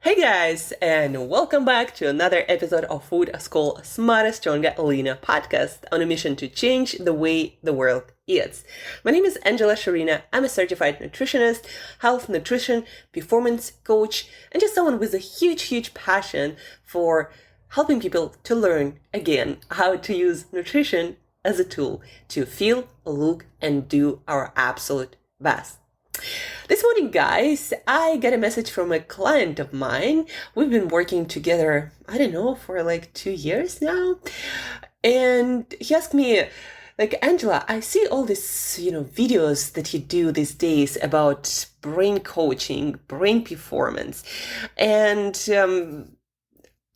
Hey guys, and welcome back to another episode of Food School Smarter, Stronger, Leaner podcast on a mission to change the way the world eats. My name is Shurina. I'm a certified nutritionist, health nutrition, performance coach, and just someone with a huge passion for helping people to learn again how to use nutrition as a tool to feel, look, and do our absolute best. This morning, guys, I got a message from a client of mine. We've been working together, for like 2 years now. And he asked me, Angela, I see all these, videos that you do these days about brain coaching, brain performance. And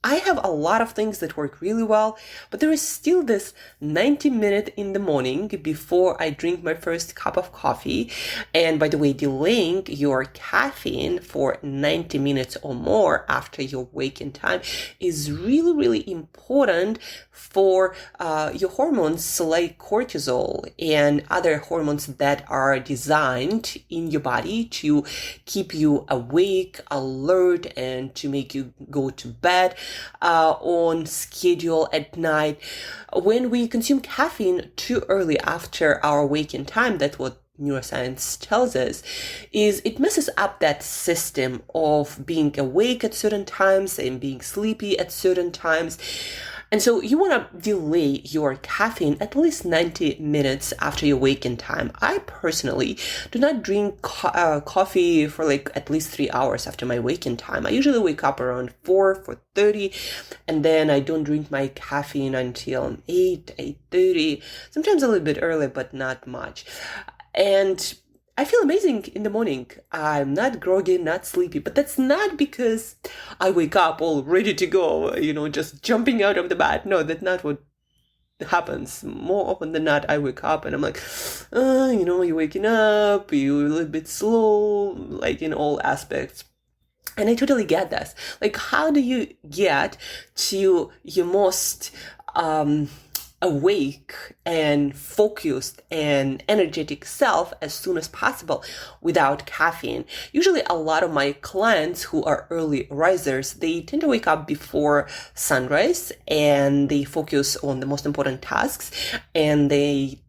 I have a lot of things that work really well, but there is still this 90-minute in the morning before I drink my first cup of coffee. And by the way, delaying your caffeine for 90 minutes or more after your waking time is really important for your hormones like cortisol and other hormones that are designed in your body to keep you awake, alert, and to make you go to bed on schedule at night. When we consume caffeine too early after our waking time, that's what neuroscience tells us, is it messes up that system of being awake at certain times and being sleepy at certain times. And so you want to delay your caffeine at least 90 minutes after your waking time. I personally do not drink coffee for at least 3 hours after my waking time. I usually wake up around 4:30, and then I don't drink my caffeine until 8:30, sometimes a little bit early, but not much. And I feel amazing in the morning. I'm not groggy, not sleepy, but that's not because I wake up all ready to go, just jumping out of the bed. No, that's not what happens. More often than not, I wake up and I'm like, you're waking up, you're a little bit slow, in all aspects. And I totally get this. How do you get to your most awake and focused and energetic self as soon as possible without caffeine? Usually a lot of my clients who are early risers, they tend to wake up before sunrise and they focus on the most important tasks, and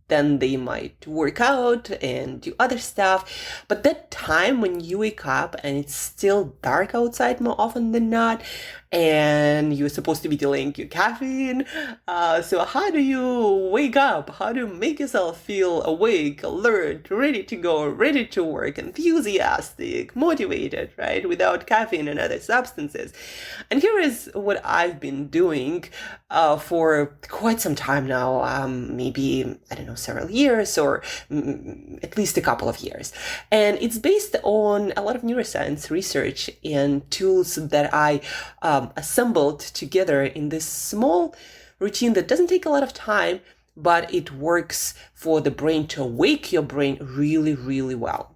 then they might work out and do other stuff. But that time when you wake up and it's still dark outside more often than not, and you're supposed to be delaying your caffeine. So how do you wake up? How do you make yourself feel awake, alert, ready to go, ready to work, enthusiastic, motivated, right? Without caffeine and other substances. And here is what I've been doing for quite some time now, maybe, several years or at least a couple of years. And it's based on a lot of neuroscience research and tools that I assembled together in this small routine that doesn't take a lot of time, but it works for the brain to awake your brain really well.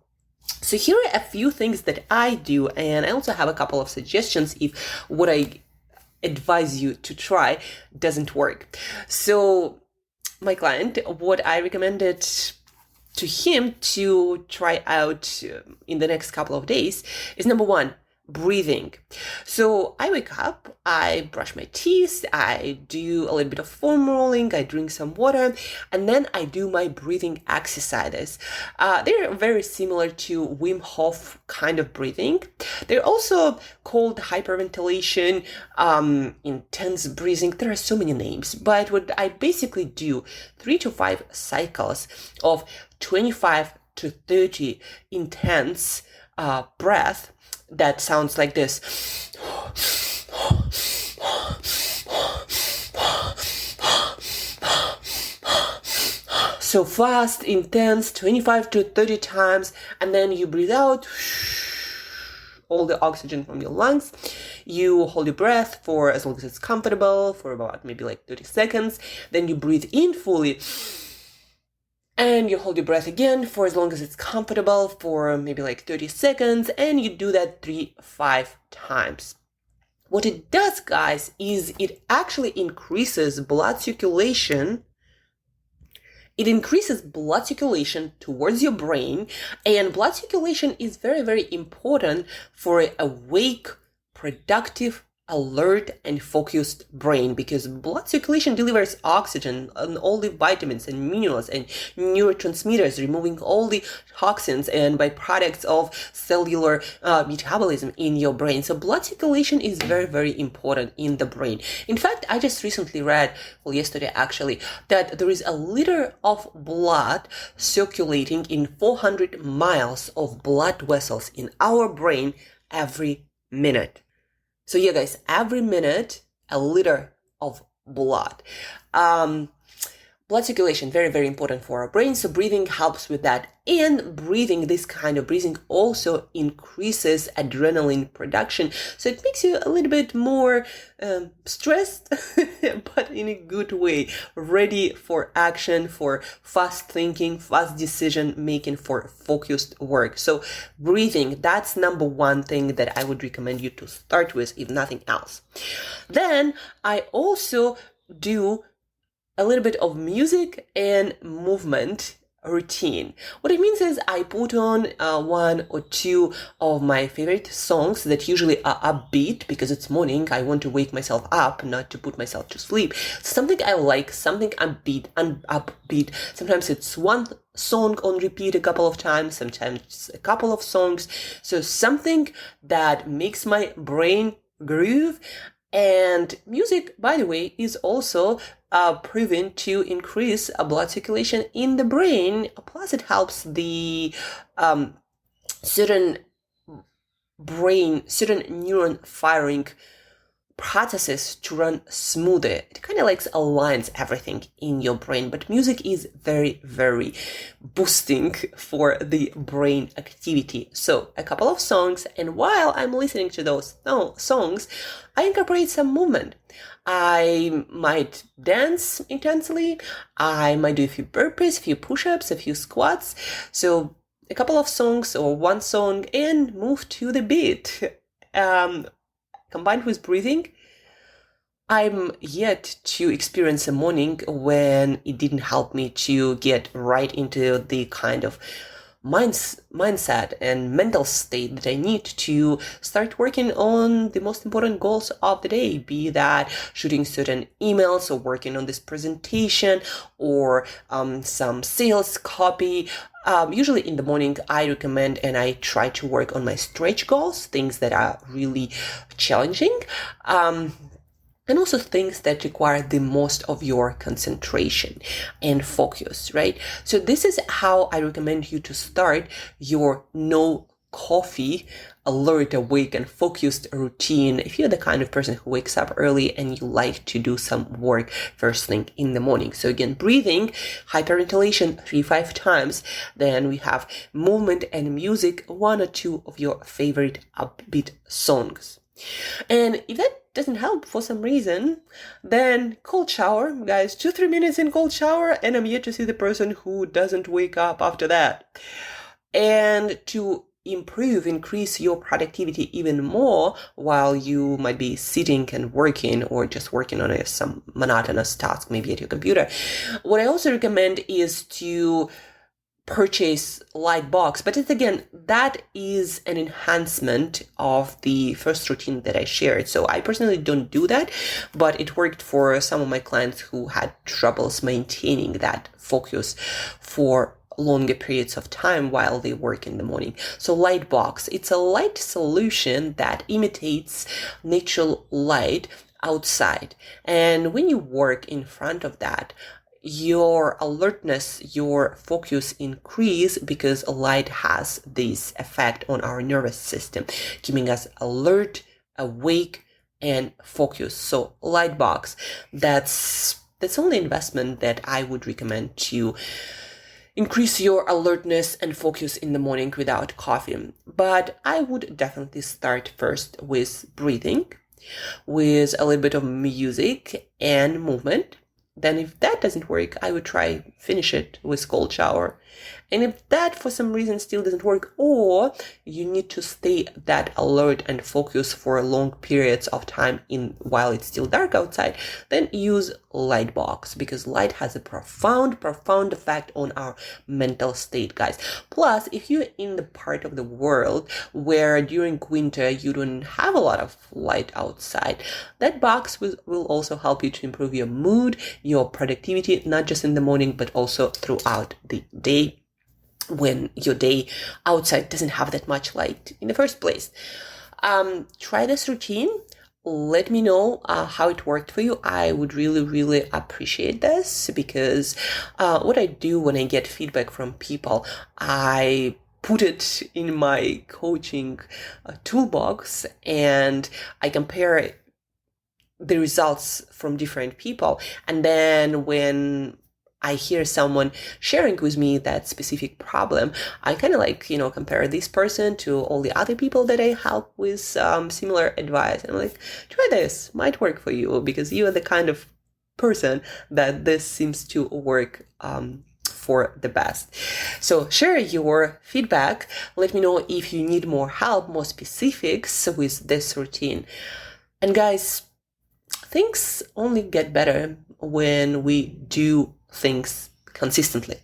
So here are a few things that I do, and I also have a couple of suggestions if what I advise you to try doesn't work. So my client, what I recommended to him to try out in the next couple of days is number one, breathing. So I wake up, I brush my teeth, I do a little bit of foam rolling, I drink some water, and then I do my breathing exercises. They're very similar to Wim Hof kind of breathing. They're also called hyperventilation, intense breathing. There are so many names, but what I basically do 3 to 5 cycles of 25 to 30 intense breath. That sounds like this. So fast, intense, 25 to 30 times, and then you breathe out all the oxygen from your lungs. You hold your breath for as long as it's comfortable, for about maybe 30 seconds. Then you breathe in fully. And you hold your breath again for as long as it's comfortable for maybe 30 seconds. And you do that 3-5 times. What it does, guys, is it actually increases blood circulation. It increases blood circulation towards your brain. And blood circulation is very important for an awake productive, alert, and focused brain, because blood circulation delivers oxygen and all the vitamins and minerals and neurotransmitters, removing all the toxins and byproducts of cellular metabolism in your brain. So blood circulation is very, very important in the brain. In fact, I just recently read, well, yesterday actually, that there is a liter of blood circulating in 400 miles of blood vessels in our brain every minute. So yeah, guys, every minute, a liter of blood. Blood circulation, very, very important for our brain. So breathing helps with that. And this kind of breathing also increases adrenaline production. So it makes you a little bit more stressed, but in a good way, ready for action, for fast thinking, fast decision making, for focused work. So breathing, that's number one thing that I would recommend you to start with, if nothing else. Then I also do a little bit of music and movement routine. What it means is I put on one or two of my favorite songs that usually are upbeat, because it's morning. I want to wake myself up, not to put myself to sleep. Something I like, something upbeat. Sometimes it's one song on repeat a couple of times, sometimes a couple of songs. So something that makes my brain groove. And music, by the way, is also proven to increase blood circulation in the brain. Plus, it helps the certain neuron firing processes to run smoother. It kind of like aligns everything in your brain, but music is very, very boosting for the brain activity. So a couple of songs, and while I'm listening to those songs, I incorporate some movement. I might dance intensely. I might do a few burpees, a few push-ups, a few squats. So a couple of songs or one song and move to the beat. Combined with breathing, I'm yet to experience a morning when it didn't help me to get right into the kind of mindset and mental state that I need to start working on the most important goals of the day, be that shooting certain emails or working on this presentation or some sales copy. Usually in the morning, I recommend and I try to work on my stretch goals, things that are really challenging. And also things that require the most of your concentration and focus, right? So this is how I recommend you to start your no coffee, alert, awake, and focused routine. If you're the kind of person who wakes up early and you like to do some work first thing in the morning. So again, breathing, hyperventilation 3-5 times. Then we have movement and music, one or two of your favorite upbeat songs. And if that doesn't help for some reason, then cold shower, guys, 2-3 minutes in cold shower, and I'm yet to see the person who doesn't wake up after that. And to increase your productivity even more while you might be sitting and working or just working on some monotonous task, maybe at your computer, what I also recommend is to purchase light box, but again, that is an enhancement of the first routine that I shared. So I personally don't do that, but it worked for some of my clients who had troubles maintaining that focus for longer periods of time while they work in the morning. So light box, it's a light solution that imitates natural light outside. And when you work in front of that, your alertness, your focus increase because light has this effect on our nervous system, keeping us alert, awake, and focused. So light box, that's only investment that I would recommend to increase your alertness and focus in the morning without coffee. But I would definitely start first with breathing, with a little bit of music and movement. Then if that doesn't work, I would finish it with cold shower And if that for some reason still doesn't work, or you need to stay that alert and focus for long periods of time while it's still dark outside, then use light box, because light has a profound effect on our mental state, guys. Plus, if you're in the part of the world where during winter you don't have a lot of light outside, that box will also help you to improve your mood, your productivity, not just in the morning, but also throughout the day, when your day outside doesn't have that much light in the first place. Try this routine. Let me know how it worked for you. I would really appreciate this, because what I do when I get feedback from people, I put it in my coaching toolbox, and I compare the results from different people. And then when I hear someone sharing with me that specific problem, I kind of compare this person to all the other people that I help with similar advice. And I'm like, try this, might work for you, because you are the kind of person that this seems to work for the best. So share your feedback. Let me know if you need more help, more specifics with this routine. And guys, things only get better when we do things consistently.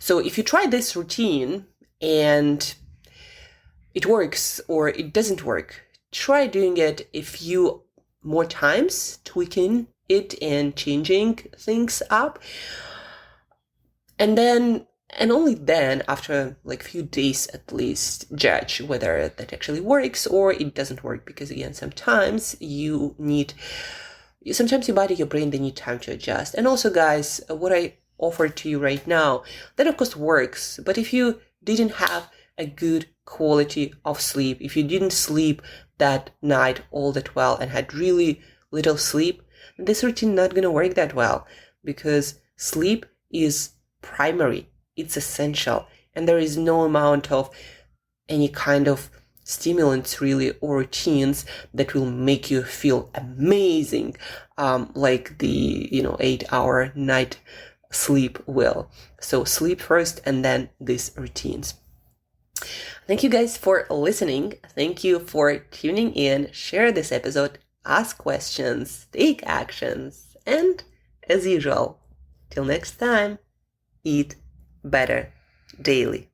So if you try this routine and it works or it doesn't work, try doing it a few more times, tweaking it and changing things up. And only then, after like few days at least, judge whether that actually works or it doesn't work. Because again, sometimes your body, your brain, they need time to adjust. And also, guys, what I offer to you right now, that of course works. But if you didn't have a good quality of sleep, if you didn't sleep that night all that well and had really little sleep, this routine not going to work that well, because sleep is primary. It's essential. And there is no amount of any kind of stimulants really or routines that will make you feel amazing, like the 8-hour night sleep will. So sleep first and then these routines. Thank you guys for listening. Thank you for tuning in. Share this episode, ask questions, take actions, and as usual, till next time, eat better daily.